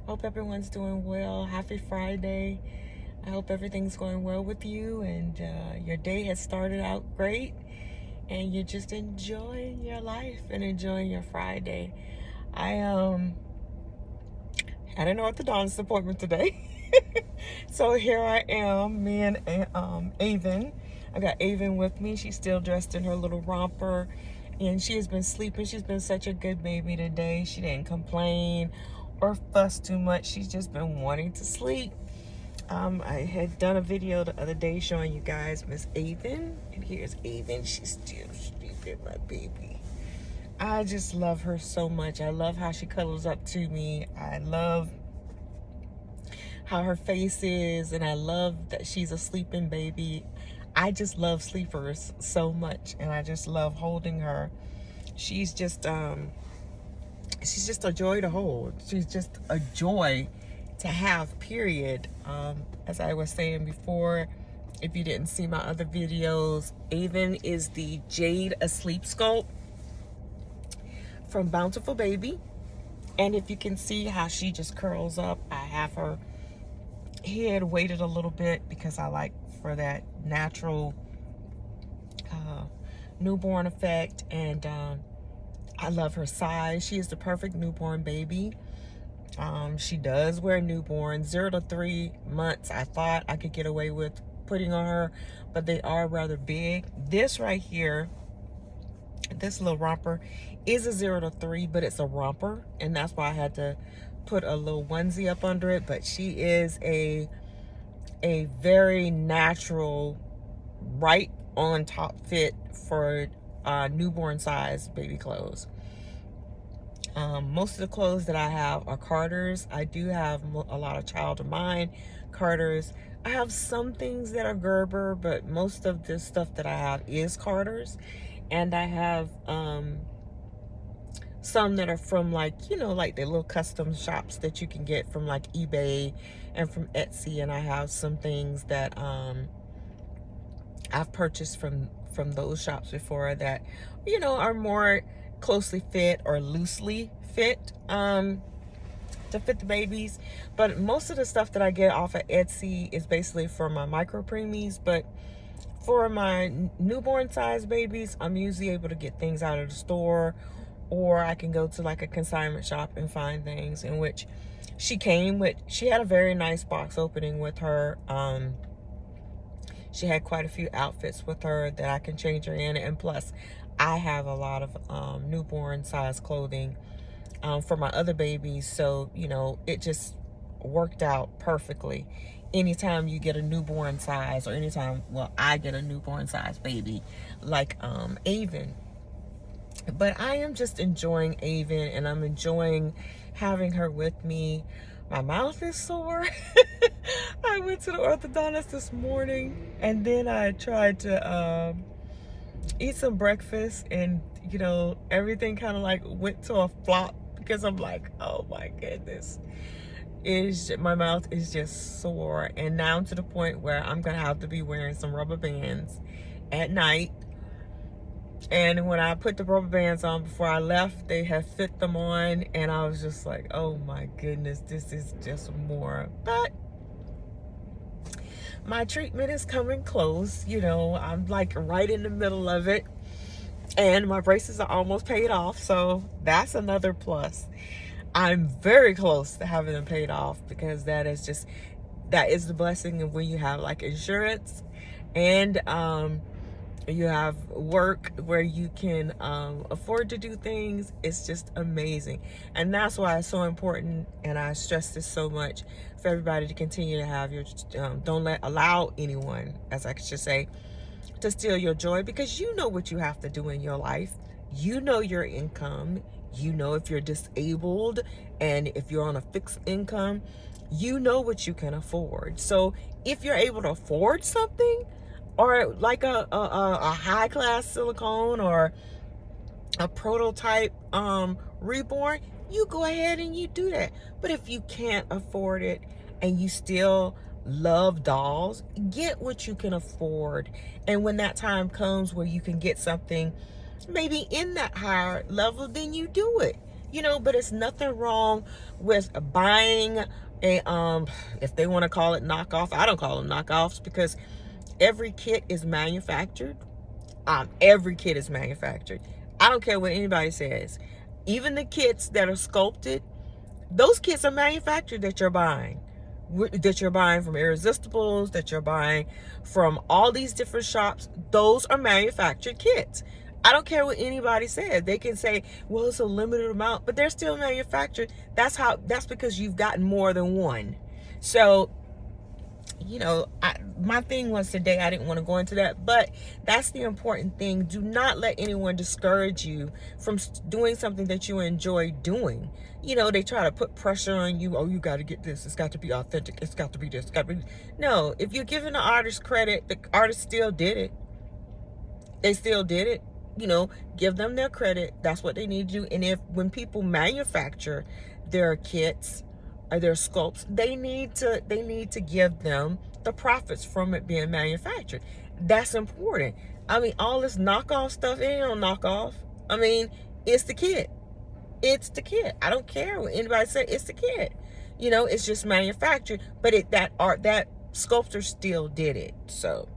Hope everyone's doing well. Happy Friday. I hope everything's going well with you and your day has started out great and you're just enjoying your life and enjoying your Friday. I had an orthodontist appointment today. So here I am, me and Aven. I got Aven with me. She's still dressed in her little romper and she has been sleeping. She's been such a good baby today. She didn't complain or fuss too much. She's just been wanting to sleep. I had done a video the other day showing you guys Miss Aven, and here's Aven. She's still sleeping, my baby. I just love her so much. I love how she cuddles up to me. I love how her face is, and I love that she's a sleeping baby. I just love sleepers so much, and I just love holding her. She's just a joy to hold. She's just a joy to have, period. As I was saying before, if you didn't see my other videos, Aven is the Jade Asleep sculpt from Bountiful Baby. And if you can see how she just curls up, I have her head weighted a little bit because I like for that natural newborn effect. And I love her size. She is the perfect newborn baby. She does wear newborn. 0 to 3 months I thought I could get away with putting on her, but they are rather big. This right here, this little romper is a 0 to 3, but it's a romper, and that's why I had to put a little onesie up under it. But she is a very natural, right on top fit for newborn size baby clothes. Most of the clothes that I have are Carters. I do have a lot of Child of Mine Carters. I have some things that are Gerber, but most of the stuff that I have is Carters. And I have some that are from like the little custom shops that you can get from like eBay and from Etsy. And I have some things that I've purchased from those shops before that are more closely fit or loosely fit to fit the babies. But most of the stuff that I get off of Etsy is basically for my micro preemies. But for my newborn size babies, I'm usually able to get things out of the store, or I can go to like a consignment shop and find things, in which she came with. She had a very nice box opening with her. She had quite a few outfits with her that I can change her in, and plus I have a lot of newborn size clothing for my other babies, so it just worked out perfectly. Anytime you get a newborn size, or anytime, well, I get a newborn size baby like Aven. But I am just enjoying Aven, and I'm enjoying having her with me. My mouth is sore. I went to the orthodontist this morning, and then I tried to eat some breakfast, and everything kind of like went to a flop because I'm like, oh my goodness, my mouth is just sore. And now to the point where I'm gonna have to be wearing some rubber bands at night. And when I put the rubber bands on before I left, they had fit them on, and I was just like, oh my goodness, this is just more. But my treatment is coming close. I'm like right in the middle of it, and my braces are almost paid off, so that's another plus. I'm very close to having them paid off, because that is the blessing of when you have like insurance and you have work where you can afford to do things. It's just amazing. And that's why it's so important, and I stress this so much, for everybody to continue to have your don't allow anyone, as I should say, to steal your joy, because you know what you have to do in your life. You know your income. You know if you're disabled, and if you're on a fixed income, you know what you can afford. So if you're able to afford something, or like a high class silicone, or a prototype reborn, you go ahead and you do that. But if you can't afford it and you still love dolls, get what you can afford. And when that time comes where you can get something maybe in that higher level, then you do it. But it's nothing wrong with buying a if they want to call it knockoff. I don't call them knockoffs because every kit is manufactured. Every kit is manufactured. I don't care what anybody says. Even the kits that are sculpted, those kits are manufactured that you're buying. That you're buying from Irresistibles, that you're buying from all these different shops. Those are manufactured kits. I don't care what anybody says. They can say, well, it's a limited amount, but they're still manufactured. That's because you've gotten more than one. So, my thing was today, I didn't want to go into that, but that's the important thing. Do not let anyone discourage you from doing something that you enjoy doing. They try to put pressure on you. Oh, you got to get this. It's got to be authentic. It's got to be this. It's got to be. No, if you're giving the artist credit, the artist still did it. They still did it. Give them their credit. That's what they need to do. And when people manufacture their kits or their sculpts, they need to give them the profits from it being manufactured. That's important. All this knockoff stuff, it ain't no knockoff. It's the kit. It's the kit. I don't care what anybody says. It's the kit. It's just manufactured, but that sculptor still did it. So,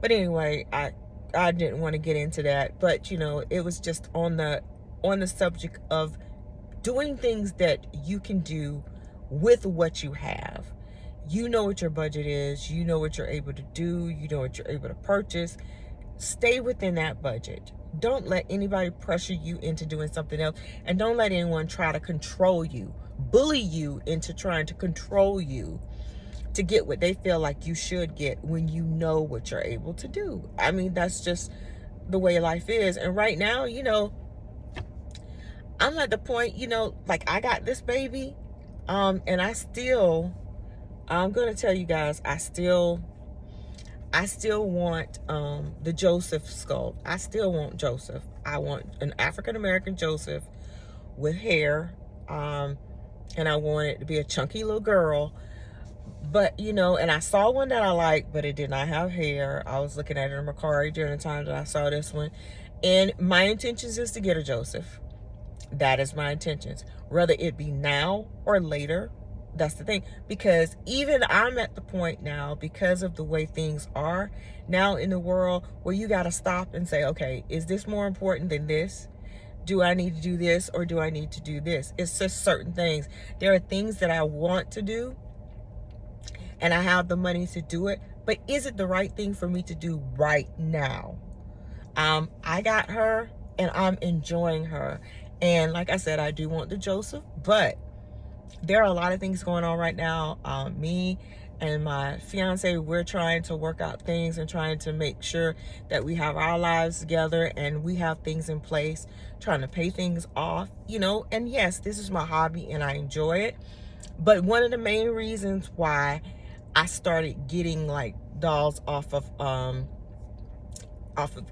but anyway, I didn't want to get into that, but it was just on the subject of doing things that you can do with what you have. You know what your budget is. You know what you're able to do. You know what you're able to purchase. Stay within that budget. Don't let anybody pressure you into doing something else, and don't let anyone try to control you, bully you into trying to control you to get what they feel like you should get when you know what you're able to do. That's just the way life is. And right now, I'm at the point, like I got this baby, and I'm going to tell you guys, I still want the Joseph sculpt. I still want Joseph. I want an African-American Joseph with hair, and I want it to be a chunky little girl. But, and I saw one that I liked, but it did not have hair. I was looking at it in Mercari during the time that I saw this one. And my intentions is to get a Joseph. That is my intentions. Whether it be now or later, that's the thing. Because even I'm at the point now, because of the way things are now in the world, where you got to stop and say, okay, is this more important than this? Do I need to do this or do I need to do this? It's just certain things. There are things that I want to do, and I have the money to do it, but is it the right thing for me to do right now? I got her and I'm enjoying her. And like I said, I do want the Joseph, but there are a lot of things going on right now. Me and my fiance, we're trying to work out things and trying to make sure that we have our lives together and we have things in place, trying to pay things off, and yes, this is my hobby and I enjoy it. But one of the main reasons why I started getting like dolls off of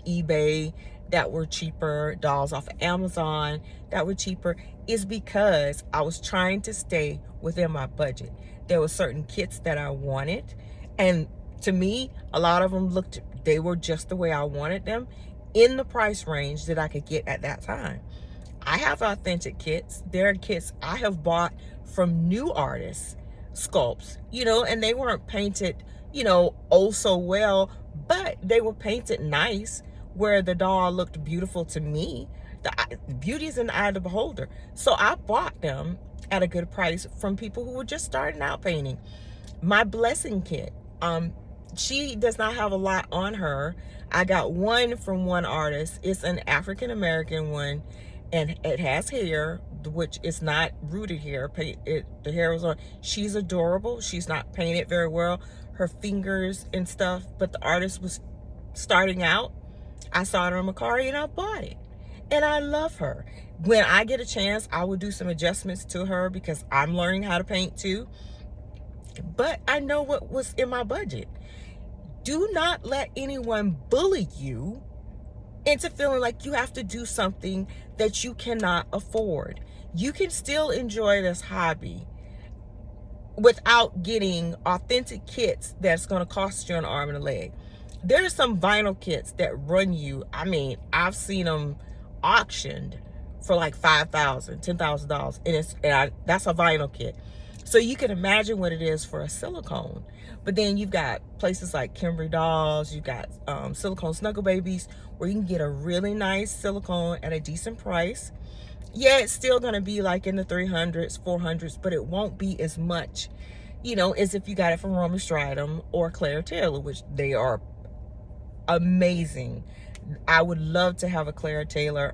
eBay that were cheaper, dolls off of Amazon that were cheaper, is because I was trying to stay within my budget. There were certain kits that I wanted, and to me, a lot of them they were just the way I wanted them in the price range that I could get at that time. I have authentic kits. There are kits I have bought from new artists, sculpts, and they weren't painted, oh so well, but they were painted nice where the doll looked beautiful to me. The beauty is in the eye of the beholder. So I bought them at a good price from people who were just starting out painting. My blessing kit, she does not have a lot on her. I got one from one artist. It's an African-American one, and it has hair, which is not rooted hair. The hair was on. She's adorable. She's not painted very well, her fingers and stuff, but the artist was starting out. I saw it on Mercari and I bought it. And I love her. When I get a chance, I will do some adjustments to her because I'm learning how to paint too. But I know what was in my budget. Do not let anyone bully you into feeling like you have to do something that you cannot afford. You can still enjoy this hobby without getting authentic kits that's going to cost you an arm and a leg. There are some vinyl kits that run you, I've seen them auctioned for like $5,000, $10,000, and that's a vinyl kit. So you can imagine what it is for a silicone. But then you've got places like Kimberly Dolls, you've got silicone snuggle babies, where you can get a really nice silicone at a decent price. Yeah, it's still gonna be like in the 300s, 400s, but it won't be as much, as if you got it from Roman Stridum or Claire Taylor, which they are amazing. I would love to have a Claire Taylor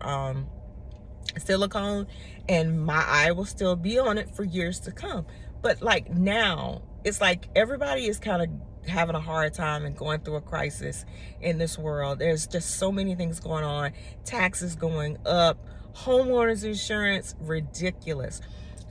silicone, and my eye will still be on it for years to come. But like now, it's like everybody is kind of having a hard time and going through a crisis in this world. There's just so many things going on. Taxes going up, homeowners insurance ridiculous,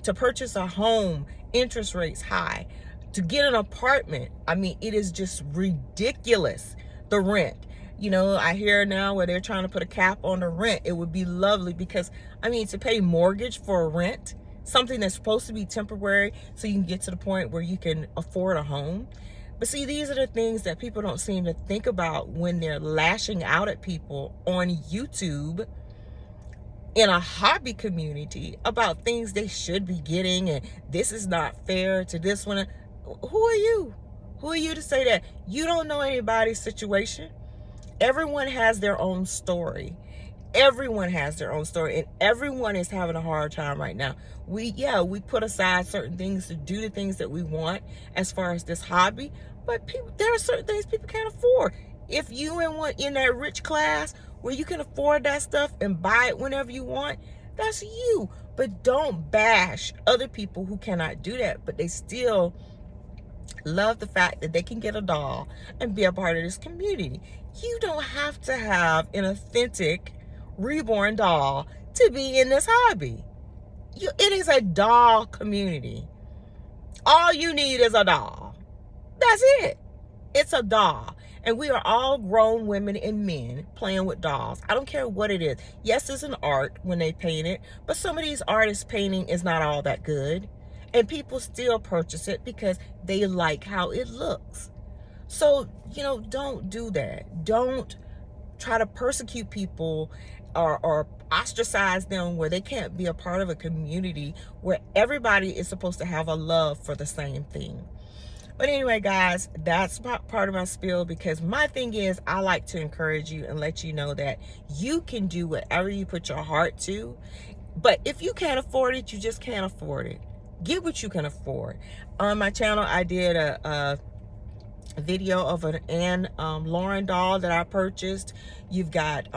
to purchase a home, interest rates high, to get an apartment, I mean, it is just ridiculous, the rent. I hear now where they're trying to put a cap on the rent. It would be lovely, because to pay mortgage for a rent, something that's supposed to be temporary, so you can get to the point where you can afford a home. But see, these are the things that people don't seem to think about when they're lashing out at people on YouTube in a hobby community about things they should be getting, and this is not fair to this one. Who are you? Who are you to say that? You don't know anybody's situation. Everyone has their own story. Everyone has their own story, and everyone is having a hard time right now. We put aside certain things to do the things that we want as far as this hobby, but there are certain things people can't afford. If you in that rich class where you can afford that stuff and buy it whenever you want, that's you. But don't bash other people who cannot do that, but they still love the fact that they can get a doll and be a part of this community. You don't have to have an authentic reborn doll to be in this hobby. It is a doll community. All you need is a doll. That's it. It's a doll. And we are all grown women and men playing with dolls. I don't care what it is. Yes, it's an art when they paint it, but some of these artists' painting is not all that good. And people still purchase it because they like how it looks. So, don't do that. Don't try to persecute people or ostracize them where they can't be a part of a community where everybody is supposed to have a love for the same thing. But anyway, guys, that's part of my spiel, because my thing is I like to encourage you and let you know that you can do whatever you put your heart to. But if you can't afford it, you just can't afford it. Get what you can afford. On my channel, I did a video of an Anne Lauren doll that I purchased. You've got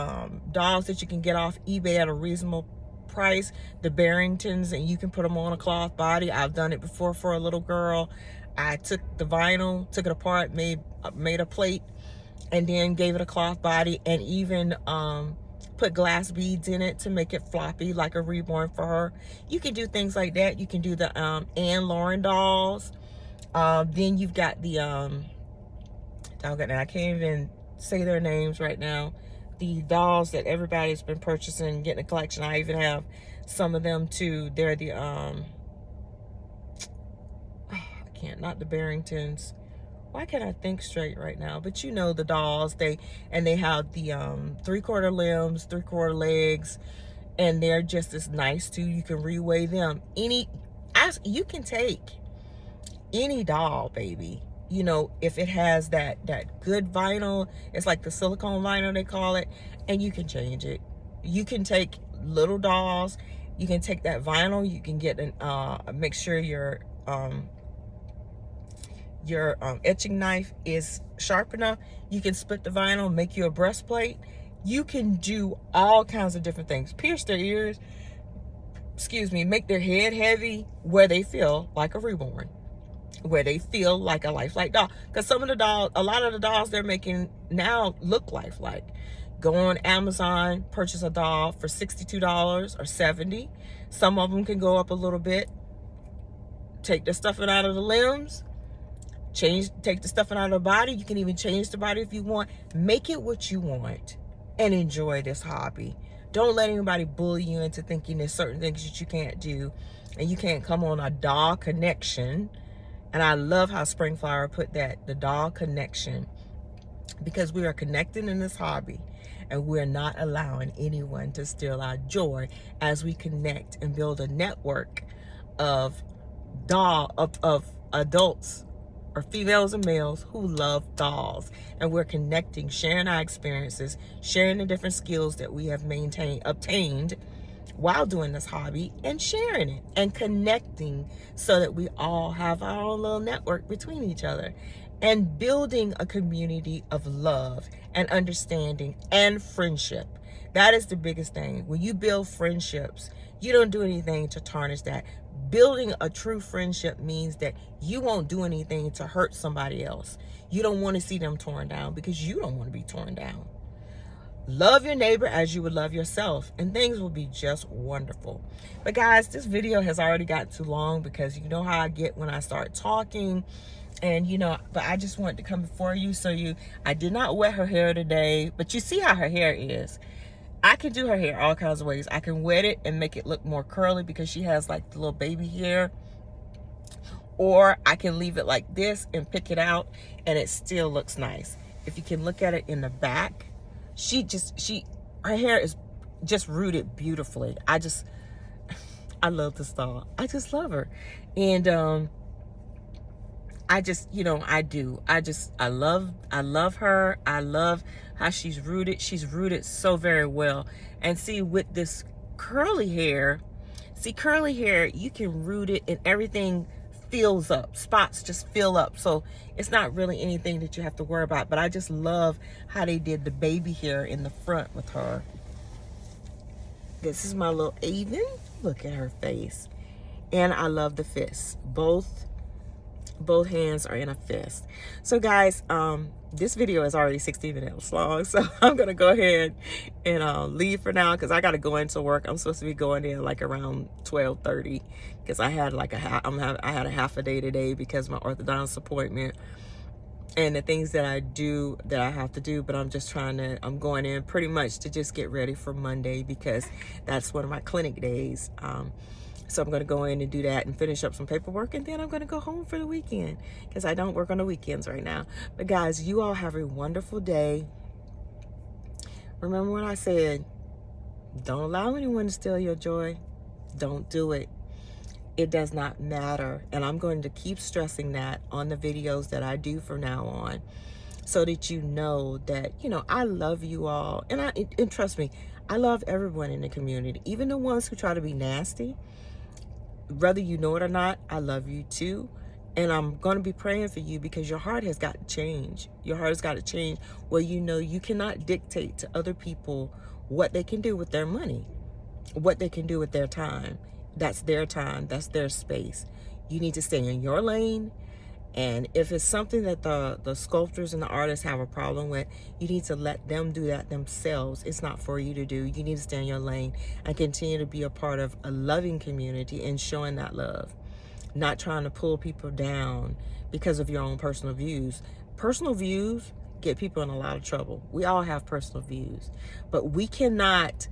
dolls that you can get off eBay at a reasonable price, the Barringtons, and you can put them on a cloth body. I've done it before for a little girl. I took the vinyl, took it apart, made a plate, and then gave it a cloth body, and even put glass beads in it to make it floppy like a reborn for her. You can do things like that. You can do the Anne Lauren dolls. Then you've got the I can't even say their names right now. The dolls that everybody's been purchasing, getting a collection. I even have some of them too. They're the not the Barringtons. Why can't I think straight right now? But the dolls, they have the 3/4 limbs, 3/4 legs, and they're just as nice too. You can reweigh them. You can take any doll, baby. If it has that good vinyl, it's like the silicone vinyl they call it, and you can change it. You can take little dolls, you can take that vinyl, you can get make sure your etching knife is sharp enough. You can split the vinyl, make you a breastplate. You can do all kinds of different things. Pierce their ears, make their head heavy where they feel like a reborn, where they feel like a lifelike doll. Because a lot of the dolls they're making now look lifelike. Go on Amazon, purchase a doll for $62 or $70. Some of them can go up a little bit. Take the stuffing out of the limbs, take the stuffing out of the body. You can even change the body if you want. Make it what you want and enjoy this hobby. Don't let anybody bully you into thinking there's certain things that you can't do, and you can't come on a doll connection. And I love how Springflower put that, the doll connection, because we are connected in this hobby. And we're not allowing anyone to steal our joy as we connect and build a network of adults, or females and males, who love dolls. And we're connecting, sharing our experiences, sharing the different skills that we have obtained while doing this hobby, and sharing it and connecting so that we all have our own little network between each other, and building a community of love and understanding and friendship. That is the biggest thing. When you build friendships, you don't do anything to tarnish that. Building a true friendship means that you won't do anything to hurt somebody else. You don't want to see them torn down because you don't want to be torn down. Love your neighbor as you would love yourself, and things will be just wonderful. But guys, this video has already got too long because you know how I get when I start talking. And but I just wanted to come before you I did not wet her hair today, but you see how her hair is. I can do her hair all kinds of ways. I can wet it and make it look more curly because she has like the little baby hair. Or I can leave it like this and pick it out and it still looks nice. If you can look at it in the back, her hair is just rooted beautifully. I love this doll. I just love her. And I love her. I love how she's rooted. She's rooted so very well. And see, with this curly hair, you can root it and everything fills up. Spots just fill up. So it's not really anything that you have to worry about. But I just love how they did the baby hair in the front with her. This is my little Aven. Look at her face. And I love the fists. Both hands are in a fist. So guys, this video is already 16 minutes long, so I'm gonna go ahead and leave for now because I gotta go into work. I'm supposed to be going in like around 12:30 because I had like I had a half a day today because of my orthodontist appointment and the things that I have to do. But I'm going in pretty much to just get ready for Monday because that's one of my clinic days. So I'm going to go in and do that and finish up some paperwork, and then I'm going to go home for the weekend because I don't work on the weekends right now. But guys, you all have a wonderful day. Remember when I said, don't allow anyone to steal your joy. Don't do it. It does not matter. And I'm going to keep stressing that on the videos that I do from now on so that you know that, I love you all. And trust me, I love everyone in the community, even the ones who try to be nasty. Whether you know it or not, I love you too. And I'm going to be praying for you because your heart has got to change. Your heart has got to change where you cannot dictate to other people what they can do with their money, what they can do with their time. That's their time. That's their space. You need to stay in your lane. And if it's something that the sculptors and the artists have a problem with, you need to let them do that themselves. It's not for you to do. You need to stay in your lane and continue to be a part of a loving community and showing that love. Not trying to pull people down because of your own personal views. Personal views get people in a lot of trouble. We all have personal views. But we cannot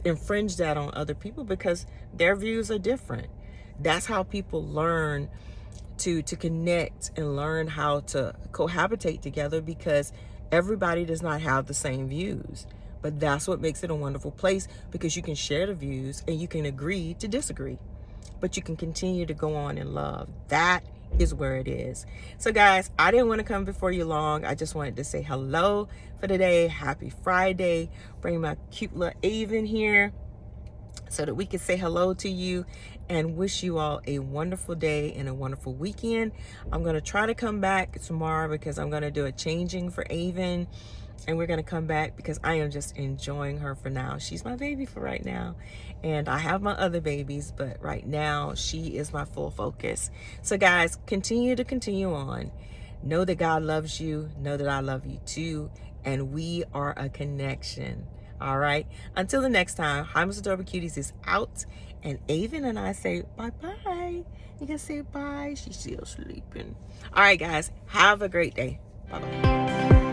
infringe that on other people because their views are different. That's how people learn to connect and learn how to cohabitate together because everybody does not have the same views. But that's what makes it a wonderful place because you can share the views and you can agree to disagree. But you can continue to go on in love. That is where it is. So guys, I didn't want to come before you long. I just wanted to say hello for today. Happy Friday. Bring my cute little Aven here so that we can say hello to you and wish you all a wonderful day and a wonderful weekend. I'm going to try to come back tomorrow because I'm going to do a changing for Aven, and we're going to come back because I am just enjoying her for now. She's my baby for right now, and I have my other babies, but right now she is my full focus. So guys, continue on. Know that God loves you. Know that I love you too, and we are a connection. All right. Until the next time, Hi, Mr. Adorable Cuties is out. And Aven and I say bye-bye. You can say bye. She's still sleeping. All right, guys. Have a great day. Bye-bye.